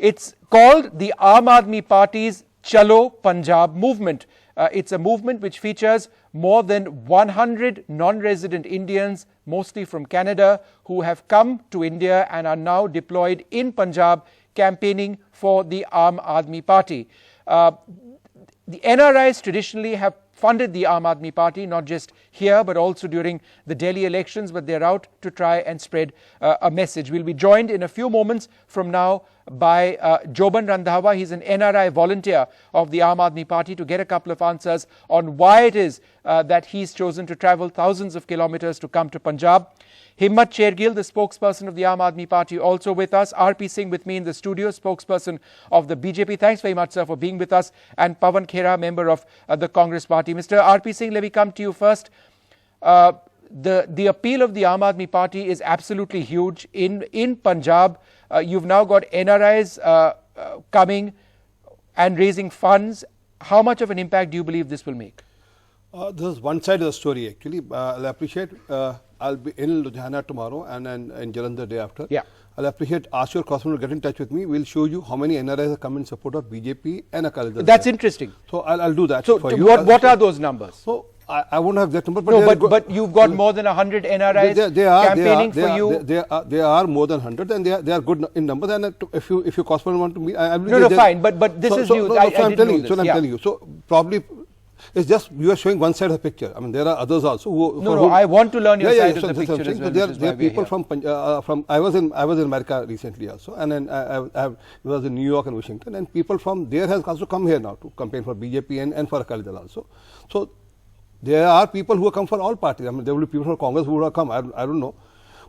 It's called the Aam Aadmi Party's Chalo Punjab movement. It's a movement which features more than 100 non-resident Indians, mostly from Canada, who have come to India and are now deployed in Punjab campaigning for the Aam Aadmi Party. The NRIs traditionally have funded the Aam Aadmi Party, not just here but also during the Delhi elections, but they're out to try and spread a message. We'll be joined in a few moments from now by Joban Randhawa. He's an NRI volunteer of the Aam Aadmi Party, to get a couple of answers on why it is that he's chosen to travel thousands of kilometers to come to Punjab. Himmat Chergil, the spokesperson of the Aam Aadmi Party, also with us. RP Singh with me in the studio, spokesperson of the BJP. Thanks very much, sir, for being with us. And Pawan Khera, member of the Congress Party. Mr. RP Singh, let me come to you first. The appeal of the Aam Aadmi Party is absolutely huge in Punjab. You've now got NRIs coming and raising funds. How much of an impact do you believe this will make? This is one side of the story, actually. I'll appreciate, I'll be in Ludhiana tomorrow and in Jalandhar the day after. Yeah. I'll appreciate, ask your correspondent to get in touch with me. We'll show you how many NRIs have come in support of BJP and Akali Dal. That's interesting. So I'll do that so for you. What are those numbers? So I won't have that number. But, no, but you've got more than 100 NRIs campaigning for you. They are more than 100, and they are good in numbers. And if you correspondent want to meet, I will. No, fine. But this is news. I'm telling you. So I'm telling you. So probably. It's just you are showing one side of the picture. I mean, there are others also. No, I want to learn your side of the picture as well. There are people from. I was in America recently also, and then I was in New York and Washington, and people from there has also come here now to campaign for BJP and for Akali Dal also. So there are people who have come for all parties. I mean, there will be people from Congress who will have come. I don't know,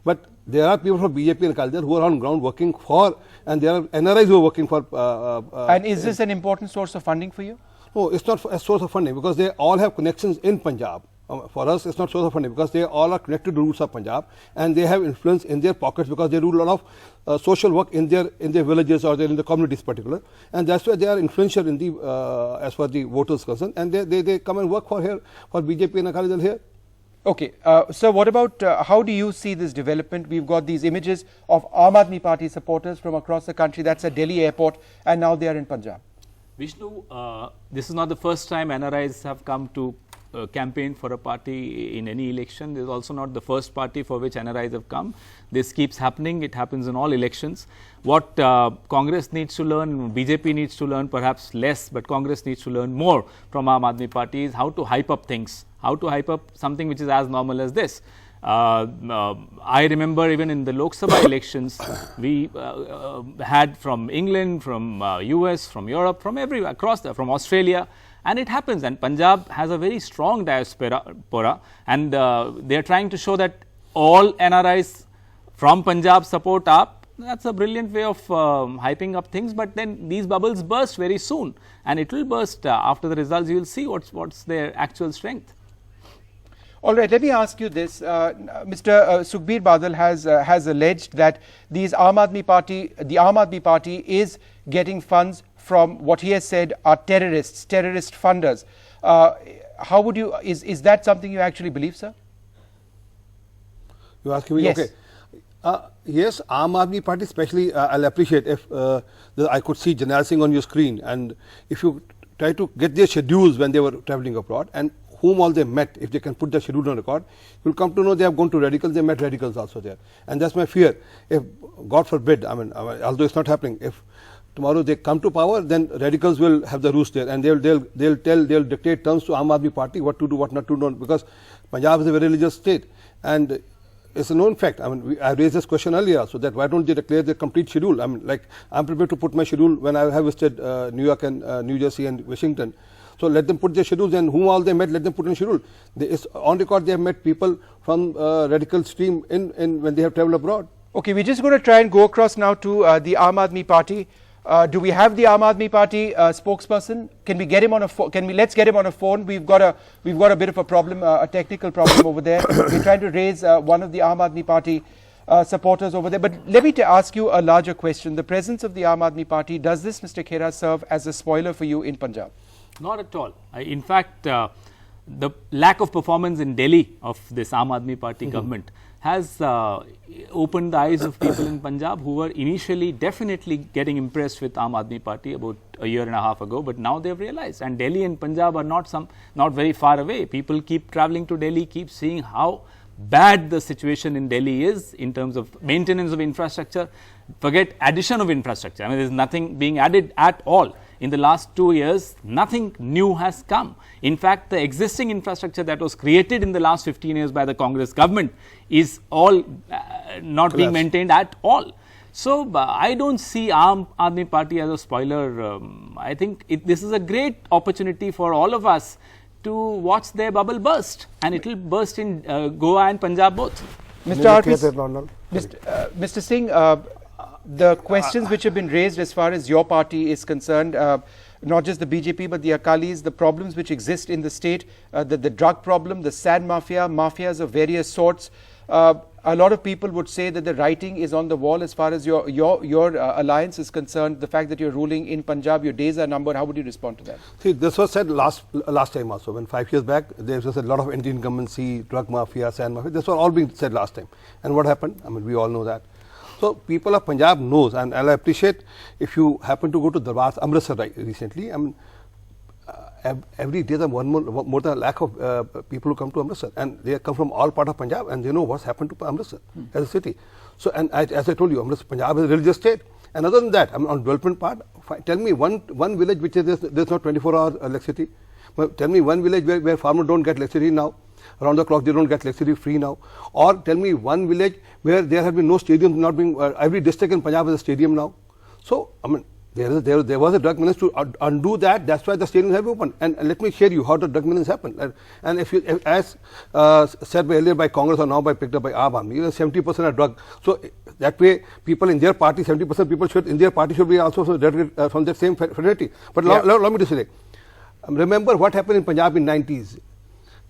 but there are people from BJP and Akali Dal who are on ground working for, and there are NRIs who are working for. And is this an important source of funding for you? No, it's not a source of funding because they all have connections in Punjab. For us, it's not source of funding because they all are connected to roots of Punjab, and they have influence in their pockets because they do a lot of social work in their villages or in the communities particular, and that's why they are influential in the as far the voters concerned, and they come and work for BJP and Akali Dal here. Okay, so what about how do you see this development? We've got these images of Aam Aadmi Party supporters from across the country. That's at Delhi airport, and now they are in Punjab. Vishnu, this is not the first time NRIs have come to campaign for a party in any election. This is also not the first party for which NRIs have come. This keeps happening. It happens in all elections. What Congress needs to learn, BJP needs to learn perhaps less, but Congress needs to learn more from Aam Aadmi Party is how to hype up things, how to hype up something which is as normal as this. I remember even in the Lok Sabha elections, we had from England, from US, from Europe, from everywhere, from Australia, and it happens. And Punjab has a very strong diaspora, and they are trying to show that all NRIs from Punjab support AAP. That's a brilliant way of hyping up things, but then these bubbles burst very soon, and it will burst after the results. You will see what's their actual strength. All right, let me ask you this. Mr. Sukhbir Badal has alleged that the Aam Aadmi Party is getting funds from what he has said are terrorist funders. How would you, is that something you actually believe, sir? You asking me? Yes. Okay. Yes, Aam Aadmi Party especially, I'll appreciate if I could see Janal Singh on your screen, and if you try to get their schedules when they were travelling abroad and whom all they met, if they can put the schedule on record, you'll come to know they have gone to radicals, they met radicals also there. And that's my fear. If, God forbid, I mean, although it's not happening, if tomorrow they come to power, then radicals will have the roost there, and they'll dictate terms to Aam Aadmi Party what to do, what not to do, because Punjab is a very religious state, and it's a known fact. I mean, I raised this question earlier, so that why don't they declare the complete schedule? I mean, like, I'm prepared to put my schedule when I have visited New York and New Jersey and Washington. So let them put their schedules, and whom all they met, let them put in schedule. It's on record they have met people from radical stream in when they have travelled abroad. Okay, we're just going to try and go across now to the Aam Aadmi Party. Do we have the Aam Aadmi Party spokesperson? Can we get him on a phone? Let's get him on a phone. We've got a bit of a problem, a technical problem over there. We're trying to raise one of the Aam Aadmi Party supporters over there. But let me ask you a larger question. The presence of the Aam Aadmi Party, does this, Mr. Khera, serve as a spoiler for you in Punjab? Not at all. In fact, the lack of performance in Delhi of this Aam Aadmi Party government has opened the eyes of people in Punjab who were initially definitely getting impressed with Aam Aadmi Party about a year and a half ago, but now they've realized. And Delhi and Punjab are not very far away. People keep traveling to Delhi, keep seeing how bad the situation in Delhi is in terms of maintenance of infrastructure. Forget addition of infrastructure. I mean, there's nothing being added at all. In the last 2 years, nothing new has come. In fact, the existing infrastructure that was created in the last 15 years by the Congress government is all not being maintained at all. So, I don't see Aam Aadmi Party as a spoiler. I think this is a great opportunity for all of us to watch their bubble burst, and it will burst in Goa and Punjab both. Mr. Singh, the questions which have been raised as far as your party is concerned, not just the BJP but the Akalis, the problems which exist in the state, the drug problem, the sand mafia, mafias of various sorts. A lot of people would say that the writing is on the wall as far as your alliance is concerned. The fact that you're ruling in Punjab, your days are numbered. How would you respond to that? See, this was said last time also. When 5 years back, there was a lot of anti-incumbency, drug mafia, sand mafia. This was all being said last time. And what happened? I mean, we all know that. So people of Punjab knows, and I'll appreciate if you happen to go to Darbar Amritsar recently. I mean, every day there are more than a lakh of people who come to Amritsar, and they come from all part of Punjab, and they know what's happened to Amritsar as a city. So, and as I told you, Amritsar, Punjab is a religious state. And other than that, I mean, on development part, tell me one village which is there's not 24-hour electricity. Tell me one village where farmers don't get electricity now. Around the clock they don't get electricity free now. Or tell me one village where there have been no stadiums, not being every district in Punjab has a stadium now. So, I mean, there was a drug menace to undo that. That's why the stadiums have opened. And let me share you how the drug menace happened. And if you, as said earlier by Congress or now picked up by Aam Aadmi, 70% are drug. So that way, people in their party, 70% people in their party should be also from that same fraternity. But allow me to say, remember what happened in Punjab in 90s.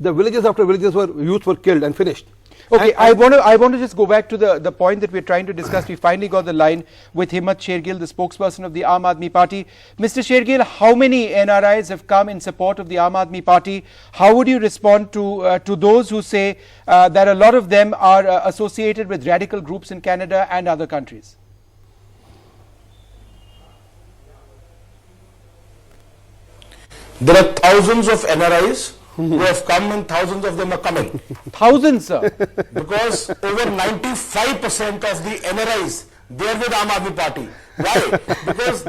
The villages after villages youth were killed and finished. Okay, I want to just go back to the point that we're trying to discuss. We finally got the line with Himmat Shergill, the spokesperson of the Aam Aadmi Party. Mr. Shergill, how many NRIs have come in support of the Aam Aadmi Party? How would you respond to those who say that a lot of them are associated with radical groups in Canada and other countries? There are thousands of NRIs who have come, and thousands of them are coming. Thousands, sir. Because over 95% of the NRIs, they are with Aam Aadmi Party. Why? Because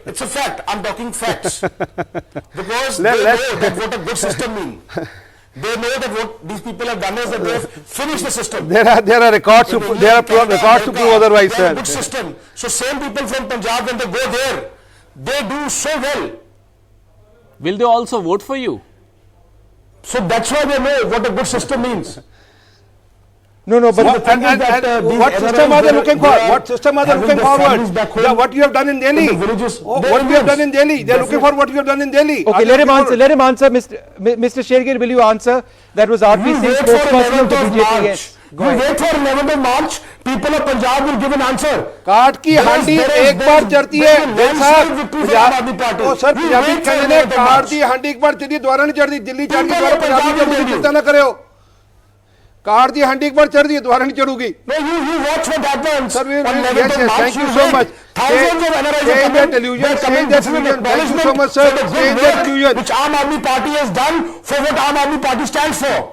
it's a fact, I'm talking facts. Because they know that what a good system means. They know that what these people have done is that they have finished the system. There are records to prove otherwise, sir. Sir. Good system. So same people from Punjab, when they go there, they do so well. Will they also vote for you? So that's why they know what a good system means. No, but what system are they looking for? What system are they looking forward? What you have done in Delhi? What we have done in Delhi? They are looking for what you have done in Delhi. Okay, let him answer. Mr. Shergill, will you answer? That was RP Singh, spokesperson of the BJP. Yes. We wait for 11th of March. People of Punjab will give an answer. काट की हांडी एक बार चढ़ती है sir Punjabi कहते हैं काट की हांडी एक बार चढ़ती दोबारा नहीं चढ़ती दिल्ली चढ़ के दोबारा पंजाबी की चिंता ना करे हो काट की हांडी एक बार चढ़ दी दोबारा नहीं चढ़ूगी No, you watch what happens. Sir, yes, thank you so much. Thousands of NRIs are coming. Delusion. Thank you so much, sir. Which Aam Aadmi Party has done for what Aam Aadmi Party stands for.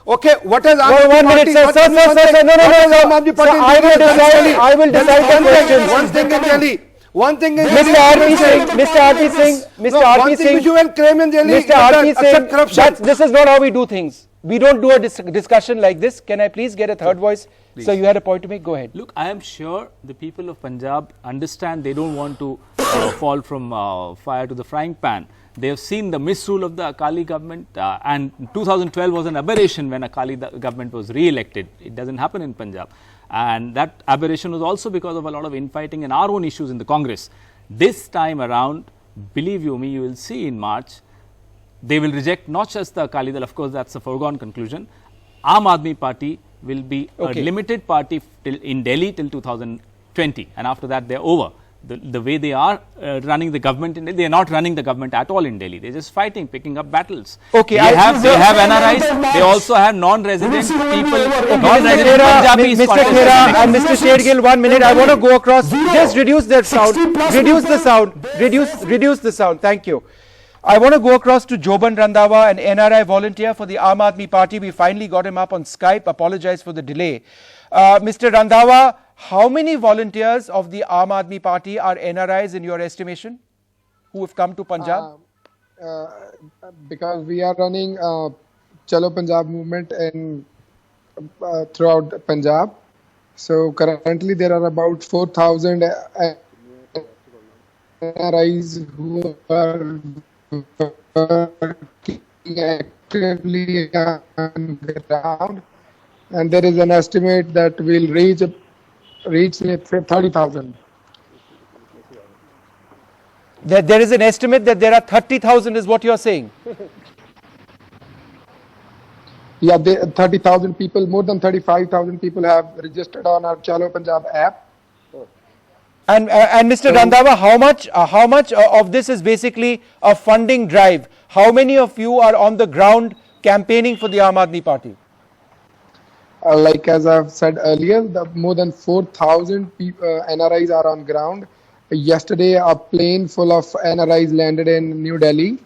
Okay, what is Aam Aadmi Party? Sir, I will decide the questions. One thing in Delhi. One thing in Mr. RP Singh, this is not how we do things. We don't do a discussion like this. Can I please get a third voice? Please. So you had a point to make. Go ahead. Look, I am sure the people of Punjab understand they don't want to fall from fire to the frying pan. They have seen the misrule of the Akali government, and 2012 was an aberration when Akali government was re-elected. It doesn't happen in Punjab. And that aberration was also because of a lot of infighting and our own issues in the Congress. This time around, believe you me, you will see in March, they will reject not just the Akali Dal, of course that's a foregone conclusion. Aam Aadmi Party will be a limited party in Delhi till 2020, and after that they're over. the way they are running the government in Delhi. They are not running the government at all in Delhi. They're just fighting, picking up battles. Okay, they have NRIs. They also have non-resident people, non-resident Punjabis. Mr. Khera and Mr. Shergill, 1 minute. I want to go across. Just reduce that sound. Reduce the sound. Reduce the sound. Thank you. I want to go across to Joban Randhawa, an NRI volunteer for the Aam Aadmi Party. We finally got him up on Skype. Apologize for the delay. Mr. Randhawa, how many volunteers of the Aam Aadmi Party are NRIs in your estimation who have come to Punjab? Because we are running Chalo Punjab movement in throughout Punjab. So currently there are about 4,000 NRIs who are working actively on ground, and there is an estimate that will reach 30,000. There is an estimate that there are 30,000 is what you are saying? Yeah, 30,000 people, more than 35,000 people have registered on our Chalo Punjab app. And Mr. Randhawa, how much of this is basically a funding drive? How many of you are on the ground campaigning for the Aam Aadmi Party? Like as I've said earlier, more than 4,000 NRIs are on ground. Yesterday, a plane full of NRIs landed in New Delhi.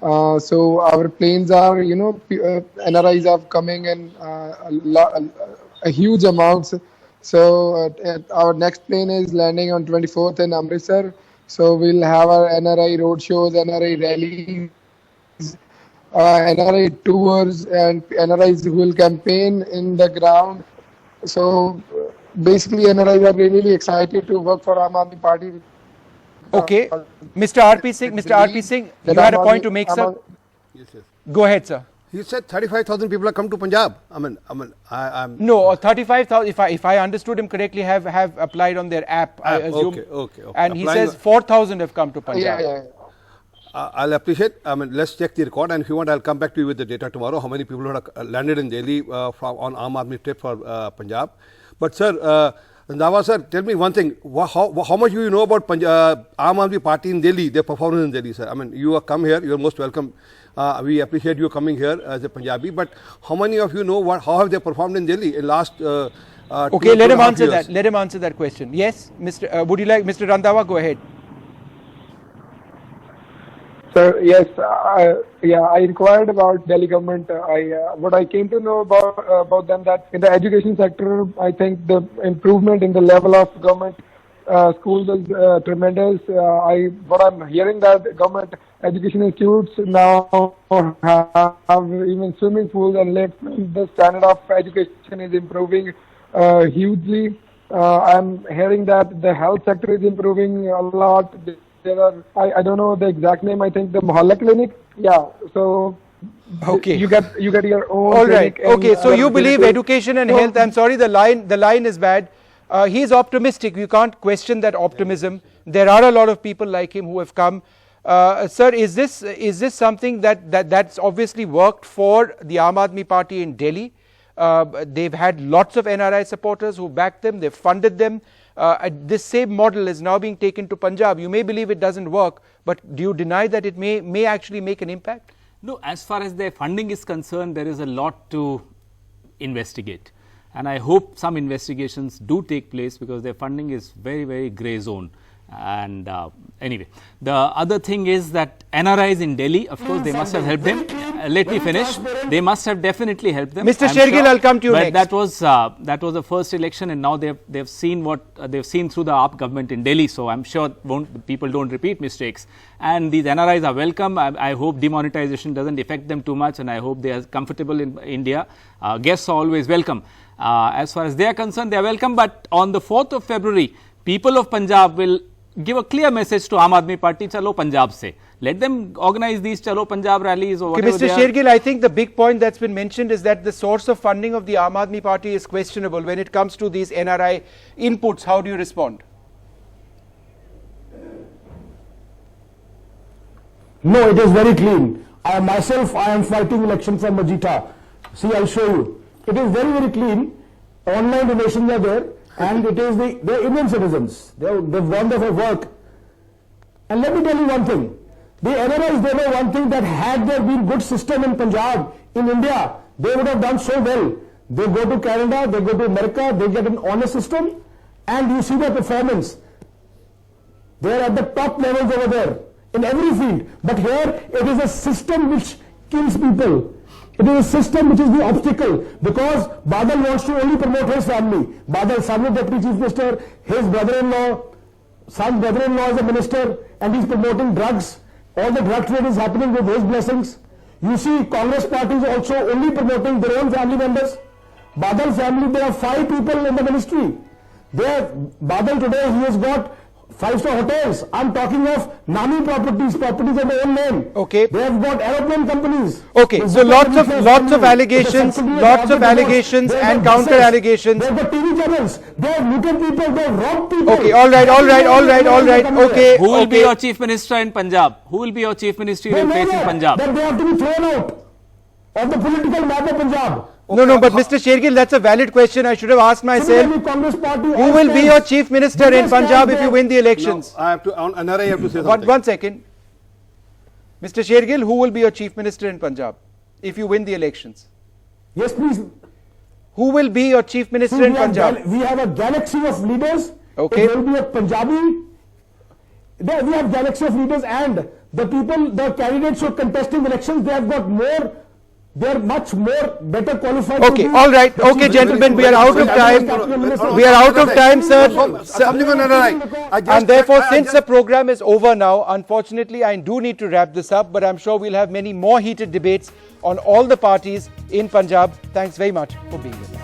So our planes are, NRIs are coming in a huge amounts. So our next plane is landing on 24th in Amritsar. So we'll have our NRI roadshows, NRI rallies, NRI tours, and NRIs who will campaign in the ground. So basically, NRIs are really excited to work for Aam Aadmi Party. Okay, Mr. RP Singh, you had a point to make, sir. Yes. Go ahead, sir. He said 35,000 people have come to Punjab. No, 35,000. If I understood him correctly, have applied on their app. I assume. Okay. And he says 4,000 have come to Punjab. Yeah. I'll appreciate. Let's check the record, and if you want, I'll come back to you with the data tomorrow. How many people have landed in Delhi on Aam Aadmi trip for Punjab? But sir, Randhawa sir, tell me one thing. How much do you know about Aam Aadmi Party in Delhi? Their performance in Delhi, sir. You have come here. You are most welcome. We appreciate you coming here as a Punjabi. But how many of you know how have they performed in Delhi in last? Okay, let him answer that. Let him answer that question. Yes, Mr. Would you like Mr. Randhawa? Go ahead. So yes, I inquired about Delhi government. What I came to know about them, that in the education sector, I think the improvement in the level of government schools is tremendous. What I'm hearing that government education institutes now have even swimming pools and lifts. The standard of education is improving hugely. I'm hearing that the health sector is improving a lot. There are, I don't know the exact name. I think the Mohalla clinic. Yeah. So okay, you get your own. All right. Okay. So you believe education and health. I'm sorry, the line is bad. He's optimistic. You can't question that optimism. There are a lot of people like him who have come. Sir, is this something that's obviously worked for the Aam Aadmi Party in Delhi? They've had lots of NRI supporters who backed them. They've funded them. This same model is now being taken to Punjab. You may believe it doesn't work, but do you deny that it may actually make an impact? No, as far as their funding is concerned, there is a lot to investigate. And I hope some investigations do take place, because their funding is very, very grey zone. And anyway, the other thing is that NRIs in Delhi, of course, they must have helped them. Let me finish. They must have definitely helped them. Mr. Shergill, I'll come to you next. That was the first election, and now they've seen what they've seen through the AAP government in Delhi. So I'm sure people don't repeat mistakes. And these NRIs are welcome. I hope demonetization doesn't affect them too much, and I hope they are comfortable in India. Guests are always welcome. As far as they are concerned, they are welcome. But on the 4th of February, people of Punjab will give a clear message to Aam Aadmi Party, Chalo Punjab se. Let them organize these Chalo Punjab rallies or whatever. Mr. Shergill, I think the big point that's been mentioned is that the source of funding of the Aam Aadmi Party is questionable when it comes to these NRI inputs. How do you respond? No, it is very clean. I am fighting election from Majita. See, I'll show you. It is very, very clean. Online donations are there. and it is they're Indian citizens. They've gone there for work. And let me tell you one thing. The NRIs, they know one thing, that had there been good system in Punjab, in India, they would have done so well. They go to Canada, they go to America, they get an honest system, and you see their performance. They are at the top levels over there, in every field. But here, it is a system which kills people. It is a system which is the obstacle, because Badal wants to only promote his family. Badal, son of Deputy Chief Minister, his brother-in-law, son's brother-in-law is a minister, and he's promoting drugs. All the drug trade is happening with his blessings. You see, Congress party is also only promoting their own family members. Badal family, there are 5 people in the ministry. Badal today, he has got 5-star hotels. I'm talking of Nami properties of their own name. Okay. They have got aeroplane companies. Okay, so lots of allegations and counter allegations. They've got TV channels. They have looted people. They have robbed people. Okay, all right. Okay. Who will be your chief minister in Punjab? Who will be your chief minister you will face in Punjab? That they have to be thrown out of the political map of Punjab. No, but Mr. Shergill, that's a valid question. I should have asked myself. Who will be your chief minister in Punjab if you win the elections? No, I have to, on NRI, I have to say something. One second. Mr. Shergill, who will be your chief minister in Punjab if you win the elections? Yes, please. Who will be your chief minister in Punjab? We have a galaxy of leaders. Okay. It will be a Punjabi. We have galaxy of leaders, and the people, the candidates who are contesting elections, they have got more. They are much more better qualified. Okay, all right. Okay, gentlemen, we are out of time. We are out of time, sir. And therefore, since the program is over now, unfortunately, I do need to wrap this up, but I'm sure we'll have many more heated debates on all the parties in Punjab. Thanks very much for being with us.